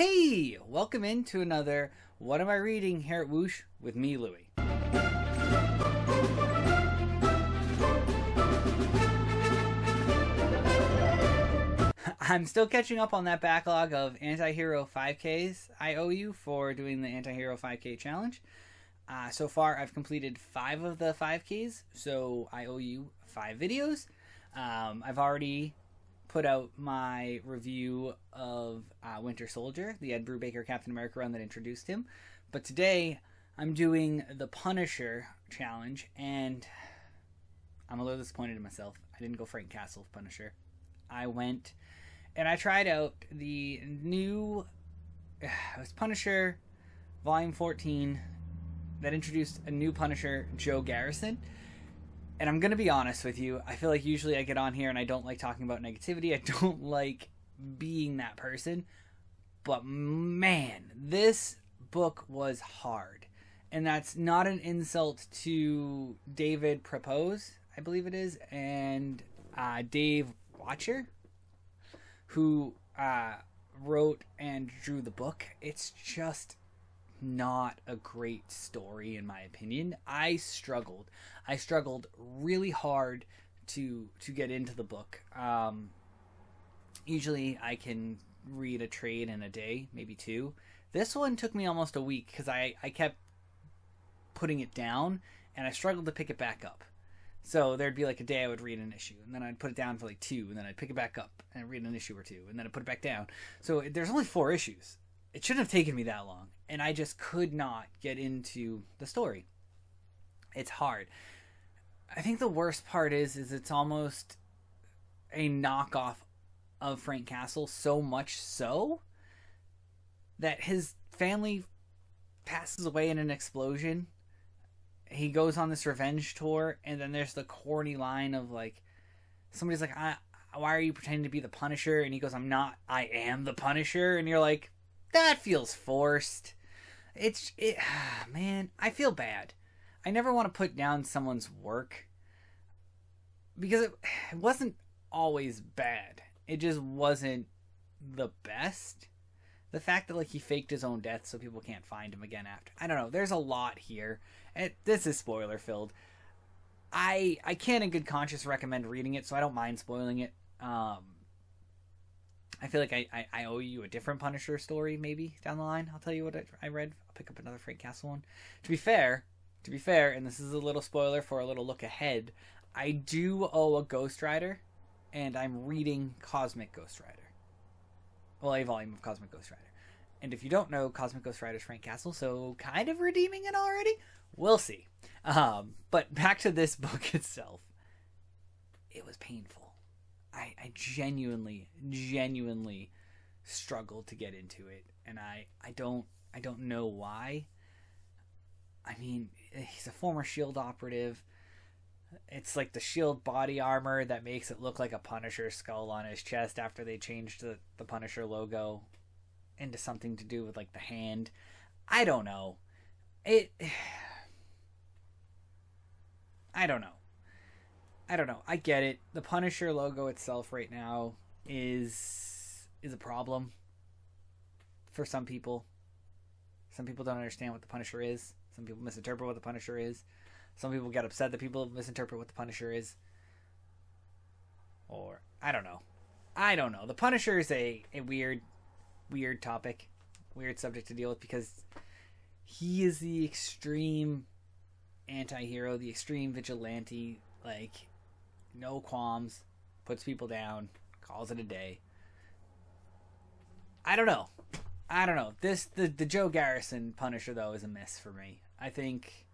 Hey, welcome into another What Am I Reading here at Whoosh with me, Louie. I'm still catching up on that backlog of anti-hero 5Ks I owe you for doing the anti-hero 5K challenge. So far, I've completed 5 of the 5Ks, so I owe you 5 videos. I've already put out my review of Winter Soldier, the Ed Brubaker Captain America run that introduced him. But today, I'm doing the Punisher challenge, and I'm a little disappointed in myself. I didn't go Frank Castle Punisher. I went and I tried out the new it was Punisher Volume 14 that introduced a new Punisher, Joe Garrison. And I'm going to be honest with you, I feel like usually I get on here and I don't like talking about negativity. I don't like being that person. But man, this book was hard. And that's not an insult to David Propose, I believe it is, and Dave Watcher, who wrote and drew the book. It's just not a great story in my opinion. I struggled really hard to get into the book. Usually I can read a trade in a day, maybe 2. This one took me almost a week because I kept putting it down and I struggled to pick it back up. So there'd be like a day I would read an issue, and then I'd put it down for like 2, and then I'd pick it back up and read an issue or 2, and then I'd put it back down. So there's only 4 issues. It shouldn't have taken me that long, and I just could not get into the story. It's hard. I think the worst part is it's almost a knockoff of Frank Castle, so much so that his family passes away in an explosion. He goes on this revenge tour, and then there's the corny line of like, somebody's like, why are you pretending to be the Punisher? And he goes, I'm not, I am the Punisher. And you're like, that feels forced. Man, I feel bad. I never want to put down someone's work because it wasn't always bad. It just wasn't the best. The fact that like he faked his own death so people can't find him again after. I don't know. There's a lot here. This is spoiler filled. I can't in good conscience recommend reading it, so I don't mind spoiling it. I feel like I owe you a different Punisher story maybe down the line. I'll tell you what I read. I'll pick up another Frank Castle one. To be fair, and this is a little spoiler for a little look ahead, I do owe a Ghost Rider, and I'm reading Cosmic Ghost Rider. Well, a volume of Cosmic Ghost Rider. And if you don't know, Cosmic Ghost Rider's Frank Castle, so kind of redeeming it already? We'll see. But back to this book itself. It was painful. I genuinely struggled to get into it. And I don't know why. I mean, he's a former S.H.I.E.L.D. operative. It's like the S.H.I.E.L.D. body armor that makes it look like a Punisher skull on his chest after they changed the Punisher logo into something to do with like the hand. I don't know. I don't know. I get it. The Punisher logo itself right now is a problem for some people. Some people don't understand what the Punisher is. Some people misinterpret what the Punisher is. Some people get upset that people misinterpret what the Punisher is. Or, I don't know. The Punisher is a weird topic. Weird subject to deal with because he is the extreme anti-hero, the extreme vigilante. Like, no qualms. Puts people down. Calls it a day. I don't know. The Joe Garrison Punisher, though, is a miss for me. I think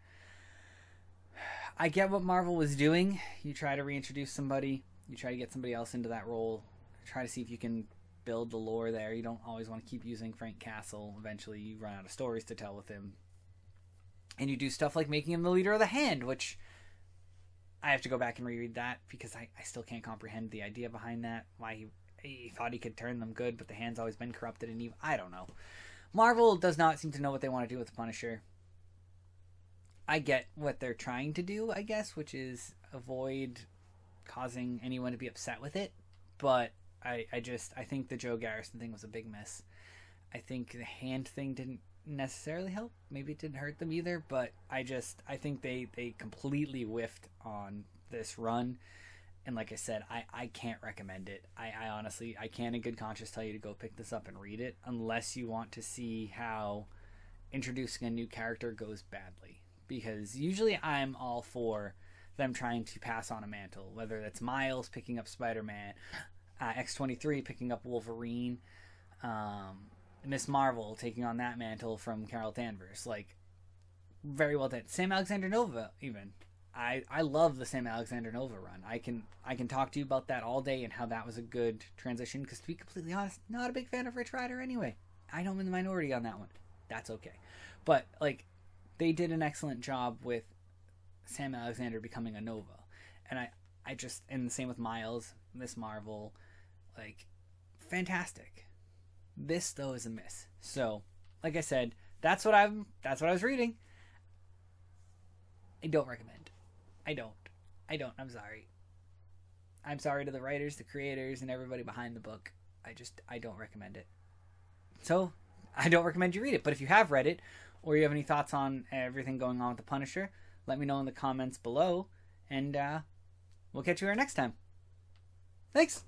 I get what Marvel was doing. You try to reintroduce somebody. You try to get somebody else into that role. Try to see if you can build the lore there. You don't always want to keep using Frank Castle. Eventually, you run out of stories to tell with him. And you do stuff like making him the leader of the Hand, which I have to go back and reread that because I still can't comprehend the idea behind that. Why he thought he could turn them good, but the Hand's always been corrupted and evil. I don't know. Marvel does not seem to know what they want to do with the Punisher. I get what they're trying to do, I guess, which is avoid causing anyone to be upset with it. But I think the Joe Garrison thing was a big miss. I think the hand thing didn't necessarily help. Maybe it didn't hurt them either, but I think they completely whiffed on this run. And like I said, I can't recommend it. I honestly, I can't in good conscience tell you to go pick this up and read it unless you want to see how introducing a new character goes badly. Because usually I'm all for them trying to pass on a mantle, whether that's Miles picking up Spider-Man, X-23 picking up Wolverine, Miss Marvel taking on that mantle from Carol Danvers. Like, very well done. Sam Alexander Nova, even. I love the Sam Alexander Nova run. I can talk to you about that all day and how that was a good transition, because to be completely honest, not a big fan of Rich Rider anyway. I know I'm in the minority on that one. That's okay. But, like, they did an excellent job with Sam Alexander becoming a Nova. And I just, and the same with Miles, Miss Marvel, like, fantastic. This, though, is a miss. So, like I said, that's what I was reading. I don't recommend. I don't. I'm sorry. I'm sorry to the writers, the creators, and everybody behind the book. I don't recommend it. So, I don't recommend you read it. But if you have read it, or you have any thoughts on everything going on with the Punisher, let me know in the comments below, and we'll catch you here next time. Thanks!